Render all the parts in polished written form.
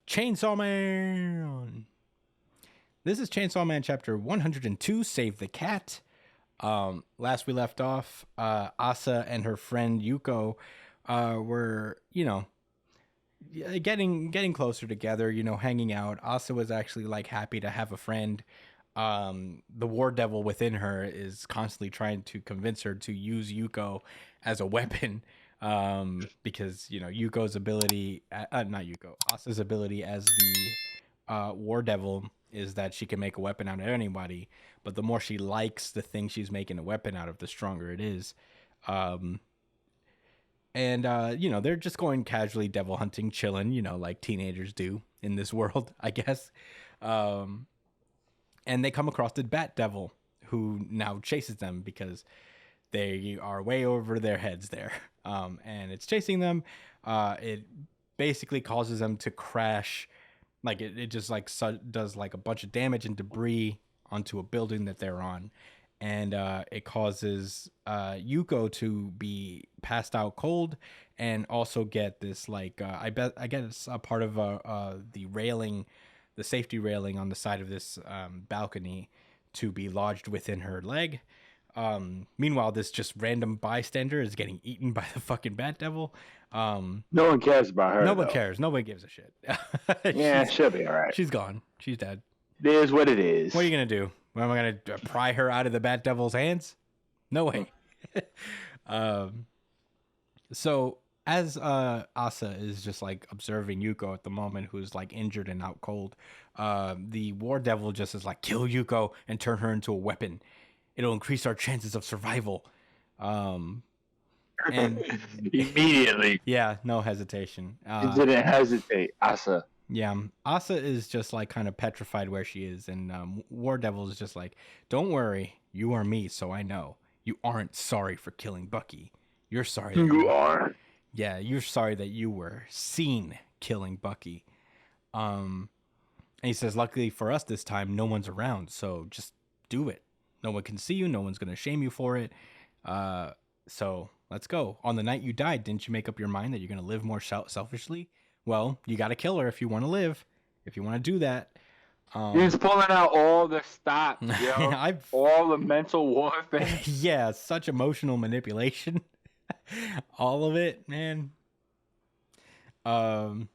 Chainsaw Man. This is Chainsaw Man chapter 102, Save the Cat. Last we left off, Asa and her friend Yuko were, getting closer together, hanging out. Asa was actually like happy to have a friend. The war devil within her is constantly trying to convince her to use Yuko as a weapon. Because Yuko's ability, not Yuko, Asa's ability as the war devil is that she can make a weapon out of anybody, but the more she likes the thing she's making a weapon out of, the stronger it is. They're just going casually devil hunting, chilling, like teenagers do in this world, I guess. And they come across the Bat Devil, who now chases them because they are way over their heads there. And it's chasing them. It basically causes them to crash. Like it just like does like a bunch of damage and debris onto a building that they're on. And it causes Yuko to be passed out cold and also get this like, I guess it's a part of the railing, the safety railing on the side of this balcony to be lodged within her leg. Meanwhile, this just random bystander is getting eaten by the fucking Bat Devil. No one cares about her. No one cares. Nobody gives a shit. Yeah, she'll be all right. She's gone. She's dead. It is what it is. What are you going to do? Am I going to pry her out of the Bat Devil's hands? No way. So as Asa is just like observing Yuko at the moment, who's like injured and out cold, the war devil just is like, kill Yuko and turn her into a weapon. It'll increase our chances of survival. And immediately. Yeah, no hesitation. He didn't hesitate, Asa. Yeah, Asa is just like kind of petrified where she is, and War Devil is just like, don't worry, you are me, so I know. You aren't sorry for killing Bucky. You're sorry. You are. Yeah, you're sorry that you were seen killing Bucky. And he says, luckily for us this time, no one's around, so just do it. No one can see you. No one's going to shame you for it. So let's go. On the night you died, didn't you make up your mind that you're going to live more selfishly? Well, you got to kill her if you want to live. If you want to do that. He's pulling out all the stops, yo. All the mental warfare. Yeah, such emotional manipulation. All of it, man. And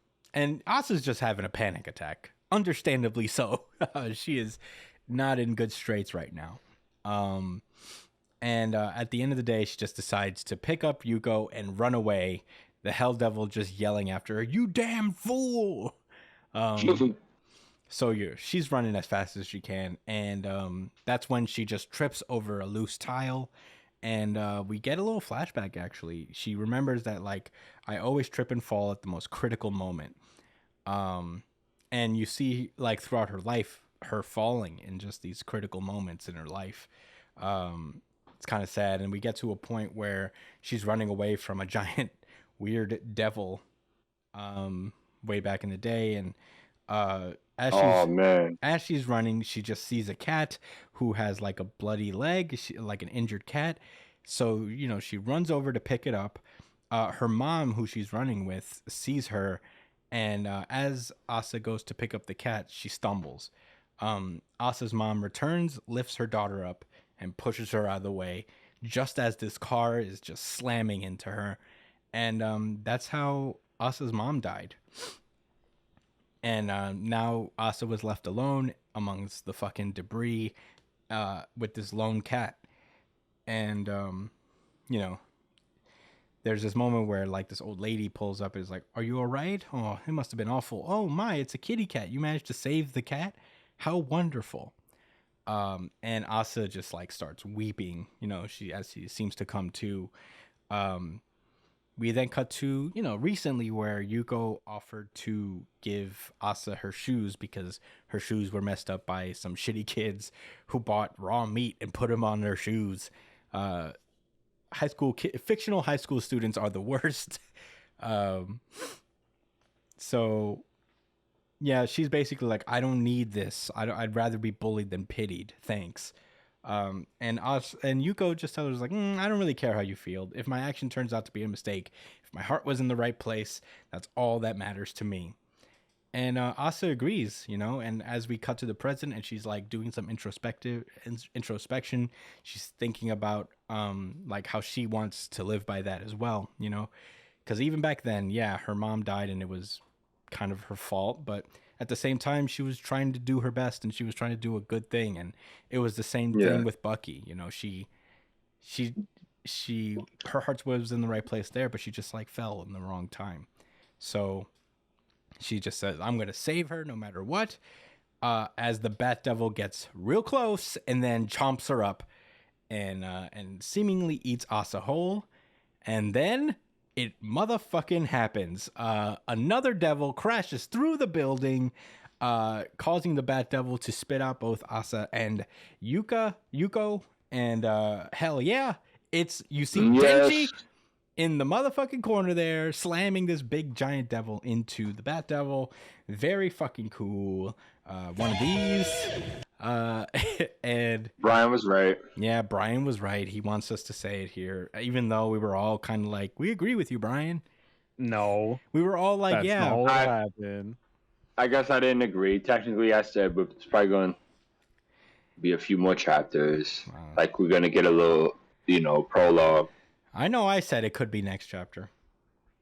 Asa's just having a panic attack. Understandably so. She is not in good straits right now. At the end of the day, she just decides to pick up Yuko and run away. The Hell Devil just yelling after her, "You damn fool!" She's running as fast as she can, and that's when she just trips over a loose tile, and we get a little flashback. Actually, she remembers that like I always trip and fall at the most critical moment, and you see like throughout her life, her falling in just these critical moments in her life. It's kind of sad, and we get to a point where she's running away from a giant weird devil way back in the day, and as she's running, she just sees a cat who has like a bloody leg, like an injured cat. So she runs over to pick it up. Her mom, who she's running with, sees her, and as Asa goes to pick up the cat, she stumbles. Asa's mom returns, lifts her daughter up, and pushes her out of the way just as this car is just slamming into her. And that's how Asa's mom died. And now Asa was left alone amongst the fucking debris with this lone cat. And, there's this moment where like this old lady pulls up and is like, "Are you all right? Oh, it must have been awful. Oh my, it's a kitty cat. You managed to save the cat? How wonderful." And Asa just like starts weeping, as she seems to come to. We then cut to, recently where Yuko offered to give Asa her shoes because her shoes were messed up by some shitty kids who bought raw meat and put them on their shoes. Fictional high school students are the worst. So yeah, she's basically like, I don't need this. I'd rather be bullied than pitied. Thanks. And Yuko just tells her, like, I don't really care how you feel. If my action turns out to be a mistake, if my heart was in the right place, that's all that matters to me. Asa agrees, you know, and as we cut to the present and she's like doing some introspection, she's thinking about like how she wants to live by that as well, you know, because even back then, yeah, her mom died and it was kind of her fault, but at the same time she was trying to do her best and she was trying to do a good thing, and it was the same thing with Bucky, you know, she her heart was in the right place there, but she just like fell in the wrong time. So she just says, I'm going to save her no matter what, as the Bat Devil gets real close and then chomps her up and seemingly eats Asa whole. And then it motherfucking happens. Another devil crashes through the building, causing the Bat Devil to spit out both Asa and Yuko. And hell yeah, you see Denji in the motherfucking corner there, slamming this big giant devil into the Bat Devil. Very fucking cool. One of these. And Brian was right. Yeah, Brian was right. He wants us to say it here, even though we were all kind of like, we agree with you, Brian. No. We were all like, that's yeah. Not what happened. I guess I didn't agree. Technically, I said, but it's probably going to be a few more chapters. Like, we're going to get a little, you know, prologue. I know I said it could be next chapter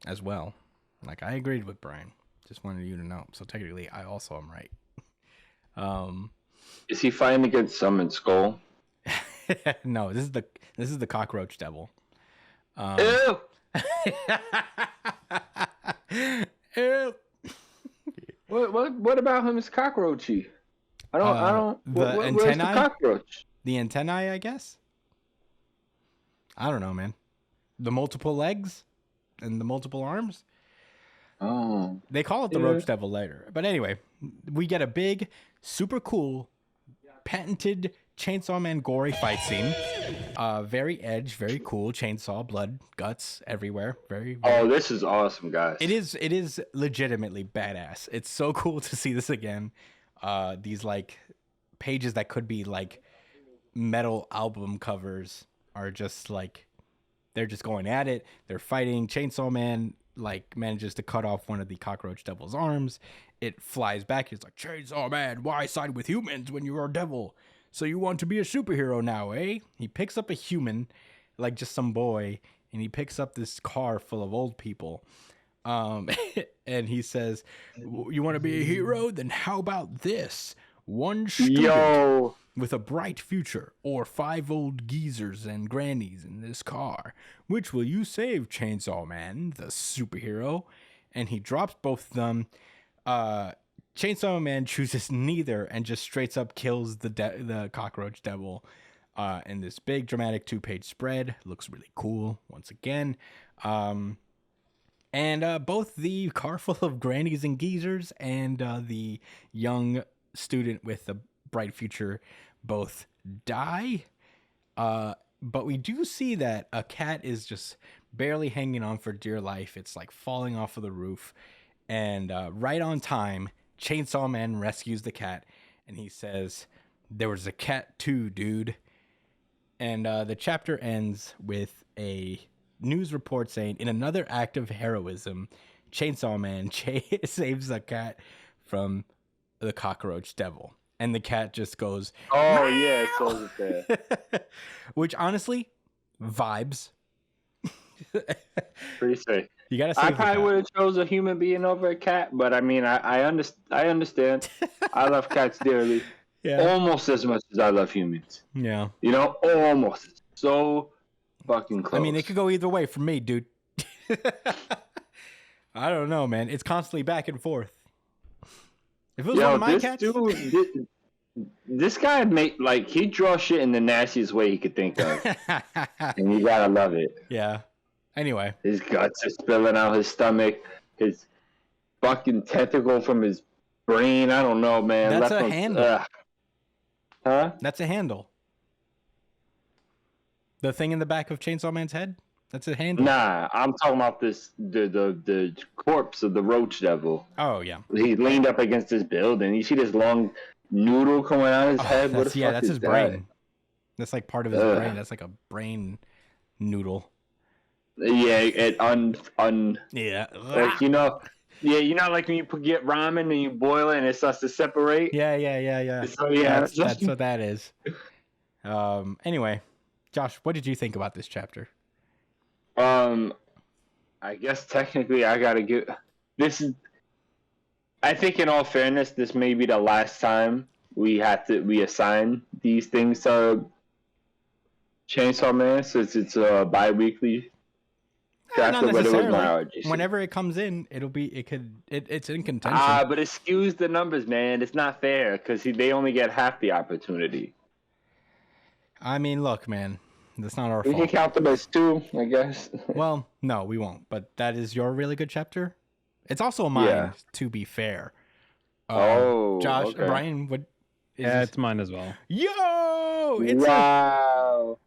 as well. Like, I agreed with Brian. Just wanted you to know. So technically, I also am right. Is he fighting against Summon Skull? No, this is the cockroach devil. Ew! Ew! What about him is cockroachy? I don't. The where's antennae? the cockroach? The antennae, I guess. I don't know, man. The multiple legs and the multiple arms. Oh. They call it the roach devil later. But anyway, we get a big, super cool, patented Chainsaw Man gory fight scene. Very edge, very cool. Chainsaw, blood, guts everywhere. Very, Oh, this is awesome, guys. It is legitimately badass. It's so cool to see this again. These like pages that could be like metal album covers are just like, they're just going at it. They're fighting. Chainsaw Man like manages to cut off one of the cockroach devil's arms. It flies back. He's like, Chainsaw Man, why side with humans when you're a devil? So you want to be a superhero now, eh? He picks up a human, like just some boy, and he picks up this car full of old people. And he says, you want to be a hero? Then how about this? One student with a bright future, or 5 old geezers and grannies in this car. Which will you save, Chainsaw Man, the superhero? And he drops both of them. Chainsaw Man chooses neither and just straight up kills the cockroach devil in this big dramatic 2-page spread. Looks really cool once again. And both the car full of grannies and geezers and the young student with the bright future both die. But we do see that a cat is just barely hanging on for dear life. It's like falling off of the roof. And right on time, Chainsaw Man rescues the cat. And he says, there was a cat too, dude. And the chapter ends with a news report saying, in another act of heroism, Chainsaw Man saves a cat from the cockroach devil. And the cat just goes, oh, yeah, so that. Which honestly, vibes. Pretty safe. You gotta. I probably would have chose a human being over a cat, but I mean, I understand. I love cats dearly. Yeah. Almost as much as I love humans. Yeah. You know, almost. So fucking close. I mean, it could go either way for me, dude. I don't know, man. It's constantly back and forth. If it was one of my cats, dude, this guy he draws shit in the nastiest way he could think of, and you gotta love it. Yeah. Anyway, his guts are spilling out his stomach, his fucking tentacle from his brain. I don't know, man. That's a handle. Huh? That's a handle. The thing in the back of Chainsaw Man's head? That's a handle. Nah, I'm talking about the corpse of the roach devil. Oh, yeah. He leaned up against this building. You see this long noodle coming out of his head? What the fuck that's is his that? brain. That's like part of his brain. That's like a brain noodle. Yeah, Yeah. like, you know, Yeah, you know, like when you get ramen and you boil it and it starts to separate. Yeah. So yeah, That's what that is. Anyway, Josh, what did you think about this chapter? I guess technically I gotta give this is. I think, in all fairness, this may be the last time we assign these things to Chainsaw Man, since it's a bi-weekly Not chapter, but it was my necessarily. RGC. Whenever it comes in, it's in contention. But it skews the numbers, man. It's not fair because they only get half the opportunity. I mean, look, man, that's not our We fault. can count them as 2, I guess. Well, no, we won't. But that is your really good chapter. It's also mine, to be fair. Josh, okay. Brian, what? It's mine as well. Yo!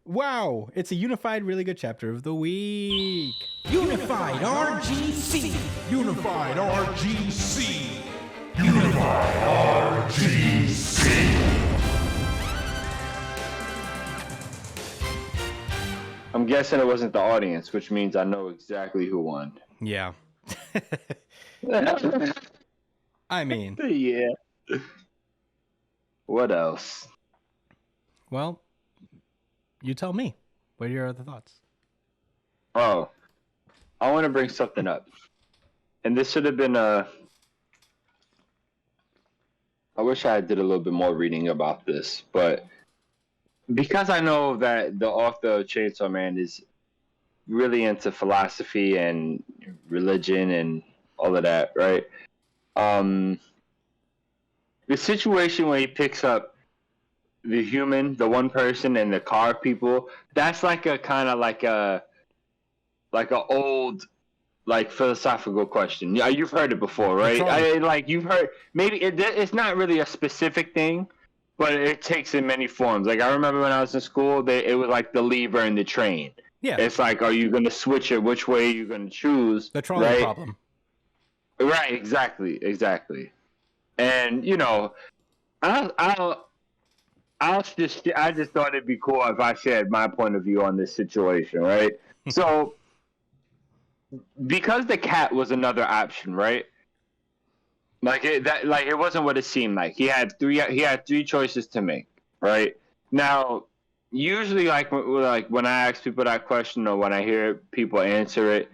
Wow! It's a unified, really good chapter of the week. Unified RGC. Unified RGC. Unified RGC. I'm guessing it wasn't the audience, which means I know exactly who won. Yeah. I mean, yeah. What else? Well, you tell me. What are your other thoughts? Oh, I want to bring something up. And this should have been I wish I did a little bit more reading about this, but because I know that the author of Chainsaw Man is really into philosophy and religion and all of that, right? The situation where he picks up the human, the one person, and the car people, that's like a kind of like a old, like, philosophical question. Yeah, you've heard it before, right? You've heard, maybe it's not really a specific thing, but it takes in many forms. Like, I remember when I was in school, it was like the lever in the train. Yeah. It's like, are you going to switch it? Which way are you going to choose? The trolley problem. Right, exactly. And, you know, I just thought it'd be cool if I shared my point of view on this situation, right? So, because the cat was another option, right? It wasn't what it seemed like. He had three choices to make, right? Now, usually, like when I ask people that question or when I hear people answer it,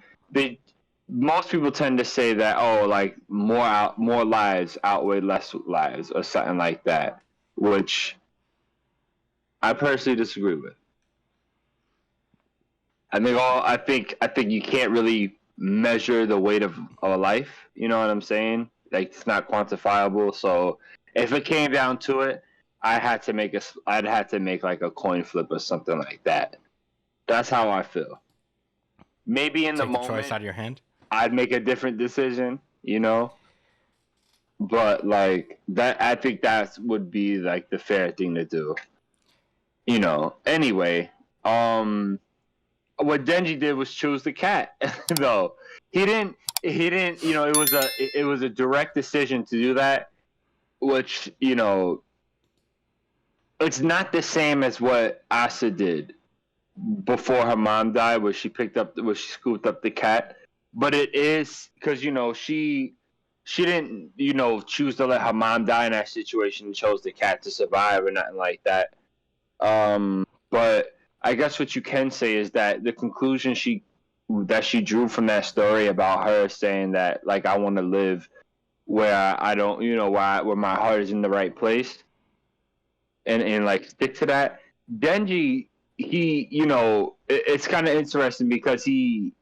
most people tend to say that, oh, like more lives outweigh less lives or something like that, which I personally disagree with. I think you can't really measure the weight of a life. You know what I'm saying? Like, it's not quantifiable. So if it came down to it, I'd have to make like a coin flip or something like that. That's how I feel. Maybe in the moment, choice out of your hand. I'd make a different decision, you know. But like that, I think that would be like the fair thing to do. You know. Anyway, what Denji did was choose the cat. Though he didn't. You know, it was a direct decision to do that, which, you know, it's not the same as what Asa did before her mom died, where she scooped up the cat. But it is because, you know, she didn't, you know, choose to let her mom die in that situation and chose the cat to survive or nothing like that. But I guess what you can say is that the conclusion she drew from that story about her saying that, like, I want to live where I don't, you know, where my heart is in the right place, and like stick to that. Denji, he, you know, it's kind of interesting because he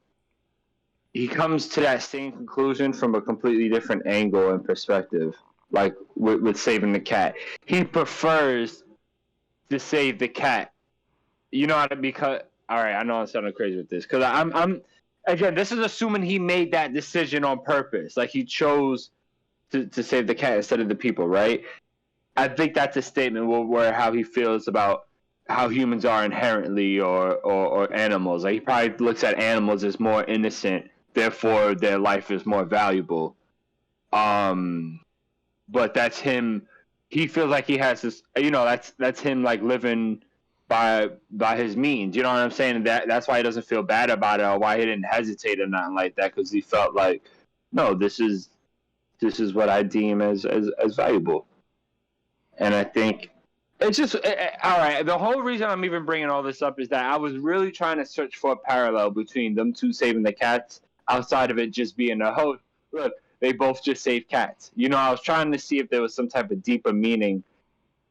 comes to that same conclusion from a completely different angle and perspective. Like with saving the cat, he prefers to save the cat. You know, because all right, I know I'm sounding crazy with this because I'm again, this is assuming he made that decision on purpose. Like, he chose to save the cat instead of the people, right? I think that's a statement where how he feels about how humans are inherently or animals. Like, he probably looks at animals as more innocent, therefore their life is more valuable. But that's him. He feels like he has this, you know, that's him, like, living by his means. You know what I'm saying? That's why he doesn't feel bad about it, or why he didn't hesitate or nothing like that, because he felt like, no, this is what I deem as valuable. And I think it's just all right. The whole reason I'm even bringing all this up is that I was really trying to search for a parallel between them two saving the cats, outside of it just being a look, they both just saved cats. You know, I was trying to see if there was some type of deeper meaning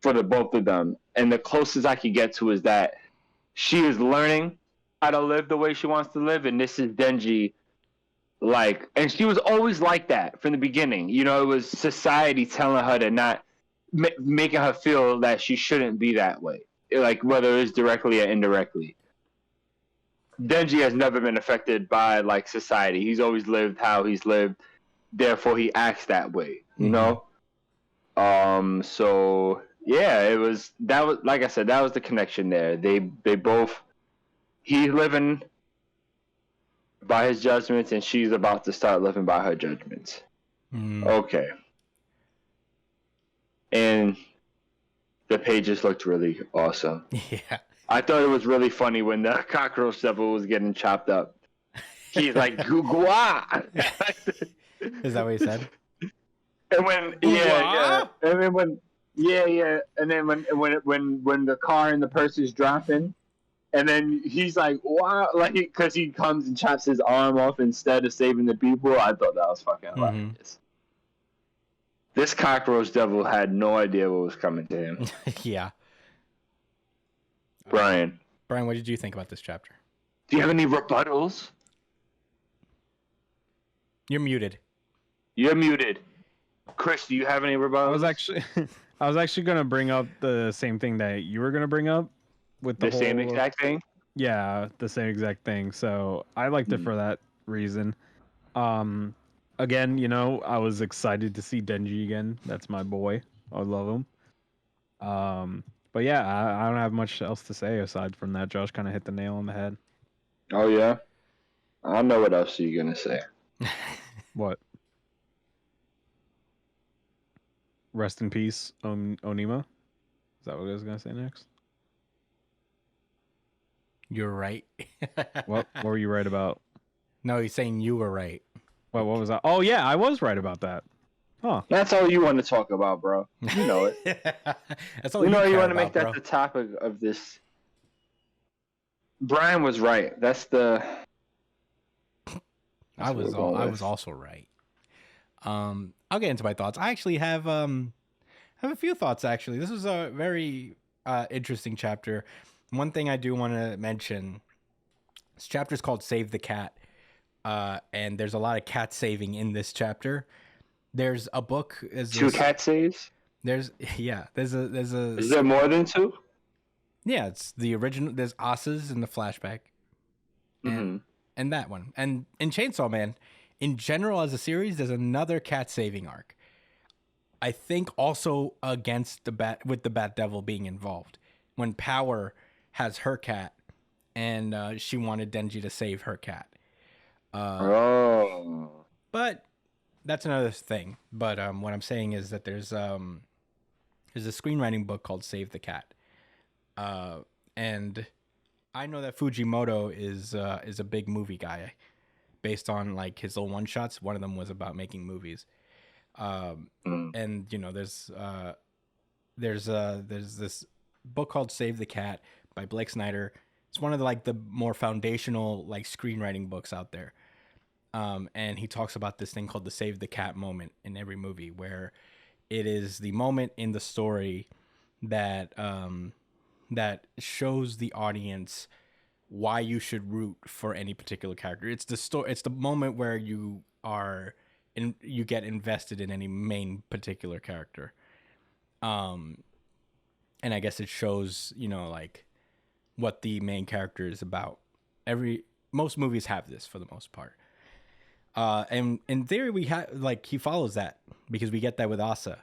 for the both of them, and the closest I could get to is that she is learning how to live the way she wants to live, and this is Denji. Like, and she was always like that from the beginning. You know, it was society telling her to not making her feel that she shouldn't be that way, like whether it's directly or indirectly. Denji has never been affected by like society. He's always lived how he's lived, therefore he acts that way. You know. So yeah, it was like I said, that was the connection there. They both, he's living by his judgments, and she's about to start living by her judgments. Okay. And the pages looked really awesome. Yeah. I thought it was really funny when the cockroach devil was getting chopped up. He's like, "Gugwa." Is that what he said? And when and then when and then when the car and the purse is dropping, and then he's like, "Wow!" Like, because he comes and chops his arm off instead of saving the people. I thought that was fucking hilarious. This cockroach devil had no idea what was coming to him. Yeah. Brian, what did you think about this chapter? do you have any rebuttals? You're muted. You're muted. Chris, do you have any rebuttals? I was actually gonna bring up the same thing that you were gonna bring up with the same exact thing. Yeah, the same exact thing. So I liked it for that reason. Again, you know, I was excited to see Denji again. That's my boy. I love him. But yeah, I don't have much else to say aside from that. Josh kind of hit the nail on the head. Oh yeah, I know what else you're gonna say. What? Rest in peace, Onima. Is that what I was gonna say next? You're right. What were you right about? No, he's saying you were right. What was that? Oh yeah, I was right about that. Huh. That's all you want to talk about, bro. You know it. That's all you know you want to about, make that bro. the topic of this. Brian was right. That's the. I was also right. I'll get into my thoughts. I actually have a few thoughts. Actually, this is a very interesting chapter. One thing I do want to mention. This chapter is called "Save the Cat," and there's a lot of cat saving in this chapter. There's a book. Two cat saves? There's a. Is there more than two? Yeah, it's the original. There's Asa's in the flashback, and that one, and in Chainsaw Man, in general as a series, there's another cat saving arc. I think also against the Bat Devil being involved when Power has her cat, and she wanted Denji to save her cat. But that's another thing. But what I'm saying is that there's a screenwriting book called Save the Cat. And I know that Fujimoto is a big movie guy based on like his little one shots. One of them was about making movies. And you know, there's this book called Save the Cat by Blake Snyder. It's one of the more foundational like screenwriting books out there. And he talks about this thing called the Save the Cat moment in every movie, where it is the moment in the story that that shows the audience why you should root for any particular character. It's the moment where you get invested in any main particular character. And I guess it shows, you know, like what the main character is about. Most movies have this for the most part. And in theory, we have he follows that because we get that with Asa.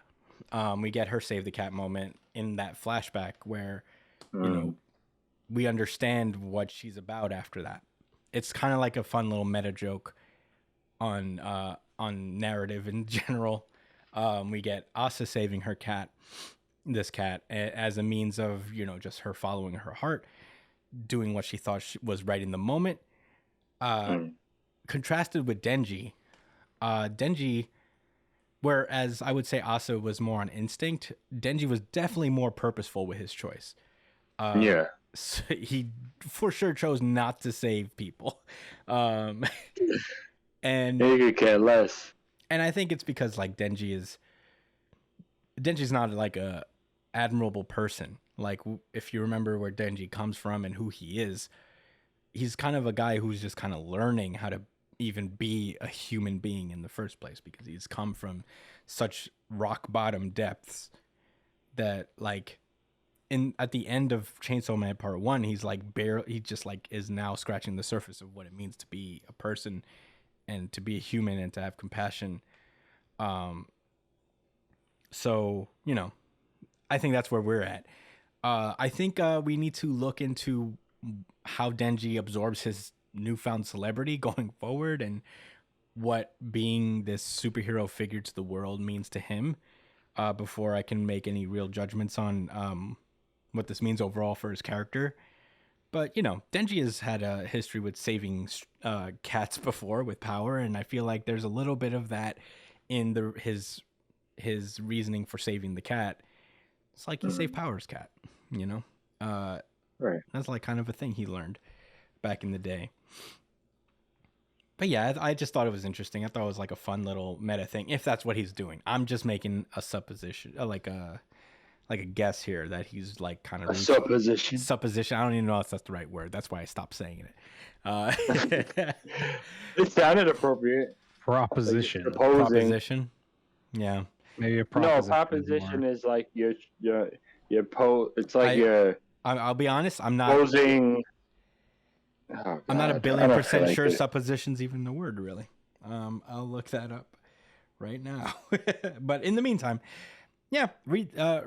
We get her save the cat moment in that flashback where, you know, we understand what she's about after that. It's kind of like a fun little meta joke on narrative in general. We get Asa saving her cat, this cat, as a means of, you know, just her following her heart, doing what she thought was right in the moment. Contrasted with Denji, Denji, whereas I would say Asa was more on instinct, Denji was definitely more purposeful with his choice. Yeah. So he for sure chose not to save people. And You could care less. and I think it's because like Denji's not like a admirable person. Like if you remember where Denji comes from and who he is, he's kind of a guy who's just kind of learning how to even be a human being in the first place, because he's come from such rock bottom depths that like at the end of Chainsaw Man Part 1, he's like he just like is now scratching the surface of what it means to be a person and to be a human and to have compassion. So, I think that's where we're at. I think we need to look into how Denji absorbs his newfound celebrity going forward and what being this superhero figure to the world means to him before I can make any real judgments on what this means overall for his character. But, Denji has had a history with saving cats before with power, and I feel like there's a little bit of that in his reasoning for saving the cat. It's like he saved Power's cat, Right. That's like kind of a thing he learned back in the day. But yeah, I just thought it was interesting. I thought it was like a fun little meta thing, if that's what he's doing. I'm just making a supposition, like a guess here that he's like kind of supposition. Supposition. I don't even know if that's the right word. That's why I stopped saying it. It sounded appropriate. Proposition. Like proposing. Proposition. Yeah. Maybe a No, proposition. proposition is like your It's like I'll be honest. I'm not posing. Oh, I'm not a God. billion I don't percent feel sure like it. supposition's even the word, really. I'll look that up right now. But in the meantime, yeah, read. A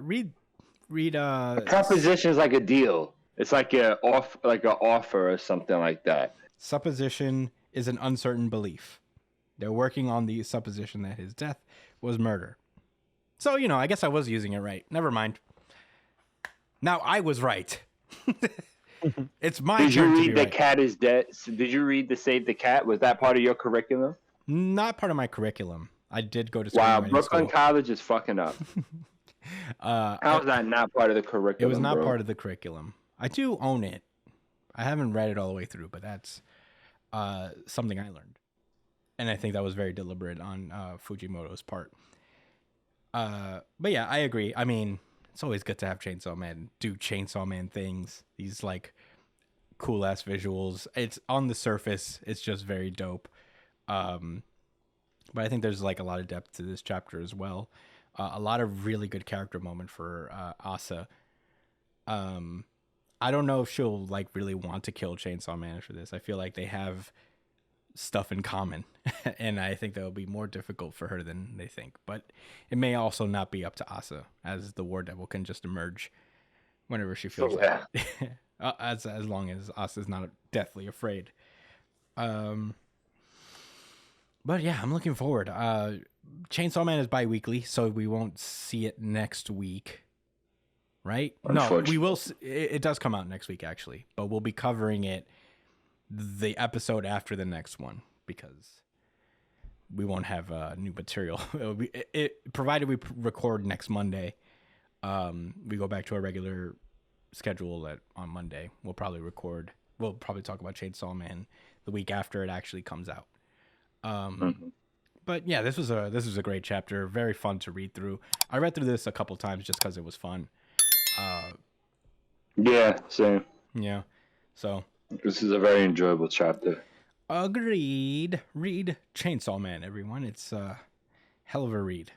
proposition is like a deal. It's like an offer or something like that. Supposition is an uncertain belief. They're working on the supposition that his death was murder. So, I guess I was using it right. Never mind. Now I was right. It's my Did you turn to read be The right. Cat is Dead? Did you read The Save the Cat? Was that part of your curriculum? Not part of my curriculum. I did go to school. Wow, Brooklyn College is fucking up. How is that not part of the curriculum? It was not bro? part of the curriculum. I do own it. I haven't read it all the way through, but that's something I learned. And I think that was very deliberate on Fujimoto's part. But yeah, I agree. I mean, it's always good to have Chainsaw Man do Chainsaw Man things. These like cool ass visuals. It's on the surface, it's just very dope. But I think there's like a lot of depth to this chapter as well. A lot of really good character moment for Asa. I don't know if she'll like really want to kill Chainsaw Man after this. I feel like they have stuff in common, and I think that'll be more difficult for her than they think. But it may also not be up to Asa, as the War Devil can just emerge whenever she feels like it. as long as Asa's not deathly afraid. But yeah, I'm looking forward. Chainsaw Man is bi-weekly, so we won't see it next week. Right? No, we will. It does come out next week, actually, but we'll be covering it the episode after the next one because we won't have new material. Provided we record next Monday. We go back to our regular schedule on Monday. We'll probably talk about Chainsaw Man the week after it actually comes out. But yeah, this was a great chapter. Very fun to read through. I read through this a couple times just because it was fun. Yeah, same. Yeah. So This is a very enjoyable chapter. agreed. Read Chainsaw Man, everyone. It's a hell of a read.